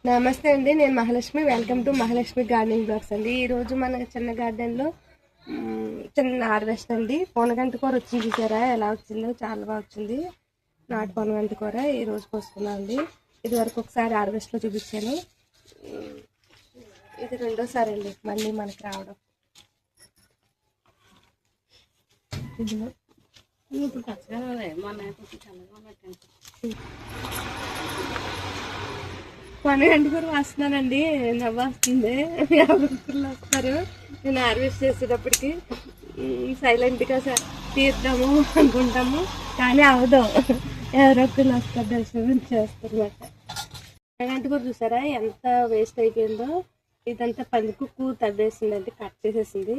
నమస్తే అండి, నేను Mahalakshmi. Welcome to Mahalakshmi gardening blogs అండి. ఈరోజు మన చిన్న గార్డెన్లో చిన్న హార్వెస్ట్ అండి. పొనగంటి కూర వచ్చింది, చూసారా ఎలా వచ్చిందో? చాలా బాగా వచ్చింది. నాటు పొనగంటి కూర ఈరోజు వస్తున్నాం అండి. ఇది వరకు ఒకసారి హార్వెస్ట్లో చూపించాను, ఇది రెండోసారి అండి మళ్ళీ మనకి రావడం. ఇప్పుడు ఖచ్చితంగా పొనగంటి కూర వస్తున్నానండి. నవ్వు వస్తుంది, ఎవరు వస్తారు. నేను హార్వెస్ట్ చేసేటప్పటికి సైలెంట్గా తీద్దాము అనుకుంటాము, కానీ అవదు. ఎవరో ఒకరు వస్తారు, దర్శనం చేస్తారన్నమాట. పొనగంటి కూర చూసారా ఎంత వేస్ట్ అయిపోయిందో? ఇదంతా పందికుక్కు తవ్వేసిందండి, కట్ చేసేసింది.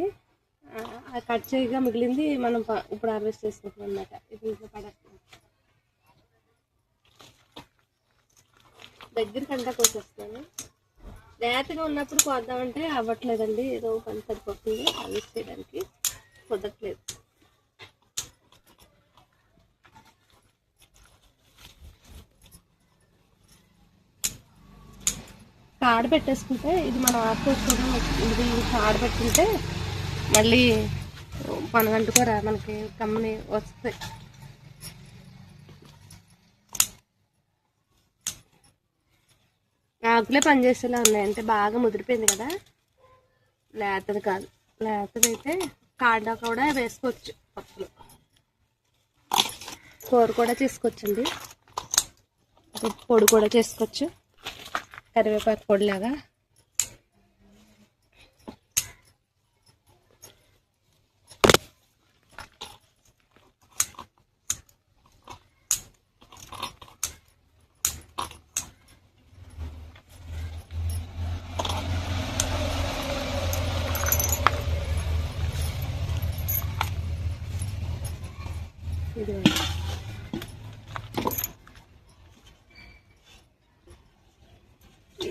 కట్ చేయగా మిగిలింది మనం ఇప్పుడు హార్వెస్ట్ చేసుకుంటాం అన్నమాట. ఇది ఇంట్లో పడేస్తాం, దగ్గరికి అంతా కోసేస్తాను. లేతగా ఉన్నప్పుడు కోద్దామంటే అవ్వట్లేదండి, ఏదో పని సరిపోతుంది హార్వెస్ట్ చేయడానికి, కుదరట్లేదు. కాడ పెట్టేసుకుంటే ఇది మనం ఆడుకోవడం, ఇది కాడ పెట్టుకుంటే మళ్ళీ పొనగంటి కూర మనకి కమ్మని వస్తాయి. ఆకులే పనిచేసేలా ఉన్నాయి, అంటే బాగా ముదిరిపోయింది కదా. లేతది కాదు, లేతదైతే కాడ కూడా వేసుకోవచ్చు. పప్పులు కూర కూడా చేసుకోవచ్చండి, పొడి కూడా చేసుకోవచ్చు, కరివేపాకు పొడిలాగా.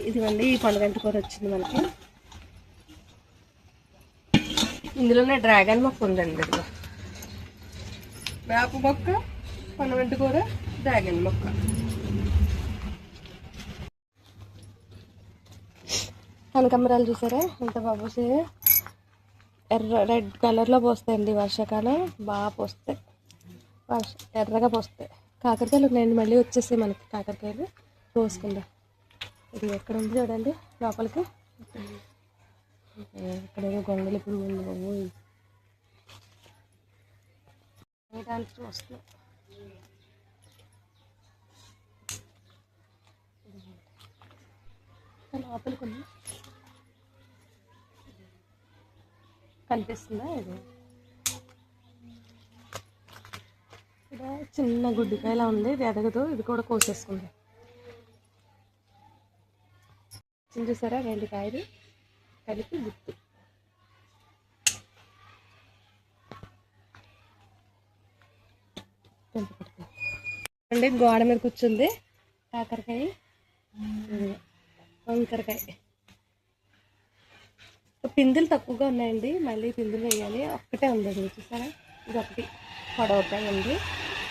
ఇదిగోండి ఈ పొనగంటి కూర వచ్చింది మనకి. ఇందులోనే డ్రాగన్ మొక్క ఉందండి, ఇదిగో వేప మొక్క, పొనగంటి కూర, డ్రాగన్ మొక్క. కనకాంబరాలు చూసారా ఎంత బాగా పోసాయి, రెడ్ కలర్లో పోస్తాయండి. వర్షాకాలం బాగా పోస్తాయి, ఎర్రగా పోస్తాయి. కాకరకాయలు ఉన్నాయండి, మళ్ళీ వచ్చేసాయి మనకి కాకరకాయలు. పోసుకుందాం. ఇది ఎక్కడ ఉంది చూడండి, లోపలికి ఇక్కడేదో గొంగళి పురుగు ఉంది బాబు, వేయడానికి చూస్తున్నాం. లోపలికి ఉంది, కనిపిస్తుందా? ఇది ఇక్కడ చిన్న గుడ్డికాయలా ఉంది, ఇది ఎదగదు, ఇది కూడా కోసేసుకుంది. చూసారా రెండు కాయలు కలిపి గుర్తు అండి. గోడ మీద కూర్చుంది కాకరకాయ, వంకరకాయ. పిందులు తక్కువగా ఉన్నాయండి, మళ్ళీ పిందులు వేయాలి. ఒక్కటే ఉంది, చూసారా, ఇది ఒకటి పొడవుతాయి అండి.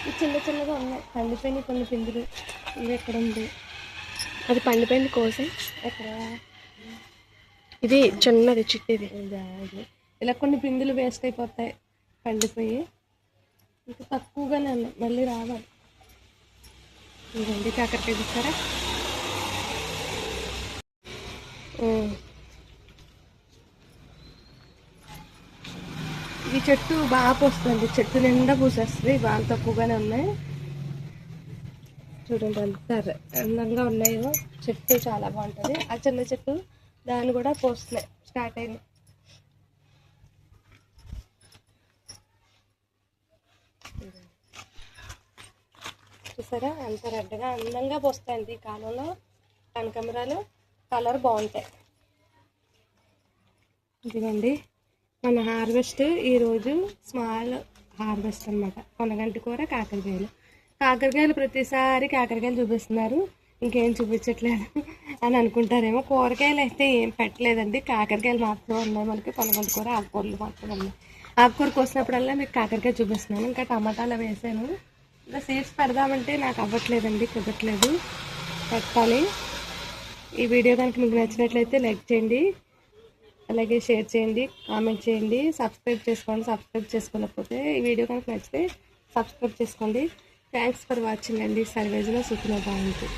ఇది చిన్న చిన్నగా ఉన్నాయి, పండిపోయినాయి కొన్ని పిందులు. ఇది ఎక్కడ ఉంది? అది పండిపోయింది, కోసి ఎక్కడ? ఇది చిన్నది చిట్టిది. ఇలా కొన్ని పిందులు వేస్ట్ అయిపోతాయి పండిపోయి, ఇంకా తక్కువగానే ఉన్నాయి, మళ్ళీ రావాలి. ఇదండి కాకరకాయ చూసారా. ఈ చెట్టు బాగా పోస్తుంది, చెట్టు నిండా పూసేస్తుంది, బాగా తక్కువగానే ఉన్నాయి. చూడండి ఎంత అందంగా ఉన్నాయో, చెట్టు చాలా బాగుంటుంది. ఆ చిన్న చెట్టు దాన్ని కూడా పోస్తున్నాయి, స్టార్ట్ అయింది. చూసారా ఎంత రెడ్గా అందంగా పోస్తాయండి ఈ కాలంలో కనకాంబరాలు, కలర్ బాగుంటాయి. ఇదిగోండి మన హార్వెస్ట్ ఈరోజు, స్మాల్ హార్వెస్ట్ అనమాట. పొనగంటి కూర, కాకరకాయలు. కాకరకాయలు ప్రతిసారి కాకరకాయలు చూపిస్తున్నారు, ఇంకేం చూపించట్లేదు అని అనుకుంటారేమో. కూరగాయలు అయితే ఏం పెట్టలేదండి, కాకరకాయలు మాత్రం ఉన్నాయి మనకి. పొనగంటి కూర, ఆకుకూరలు మాత్రం ఉన్నాయి. ఆకుకూర కోసినప్పుడల్లా మీకు కాకరకాయ చూపిస్తున్నాను. ఇంకా టమాటాలు వేసాను, ఇంకా సీడ్స్ పెడదామంటే నాకు అవ్వట్లేదండి, కుదరట్లేదు, పెట్టాలి. ఈ వీడియో కనుక మీకు నచ్చినట్లయితే లైక్ చేయండి, అలాగే షేర్ చేయండి, కామెంట్ చేయండి, సబ్స్క్రైబ్ చేసుకోండి. సబ్స్క్రైబ్ చేసుకోకపోతే ఈ వీడియో కనుక నచ్చితే సబ్స్క్రైబ్ చేసుకోండి. థ్యాంక్స్ ఫర్ వాచింగ్ అండి. సర్వేజన సుఖినో భవంతు.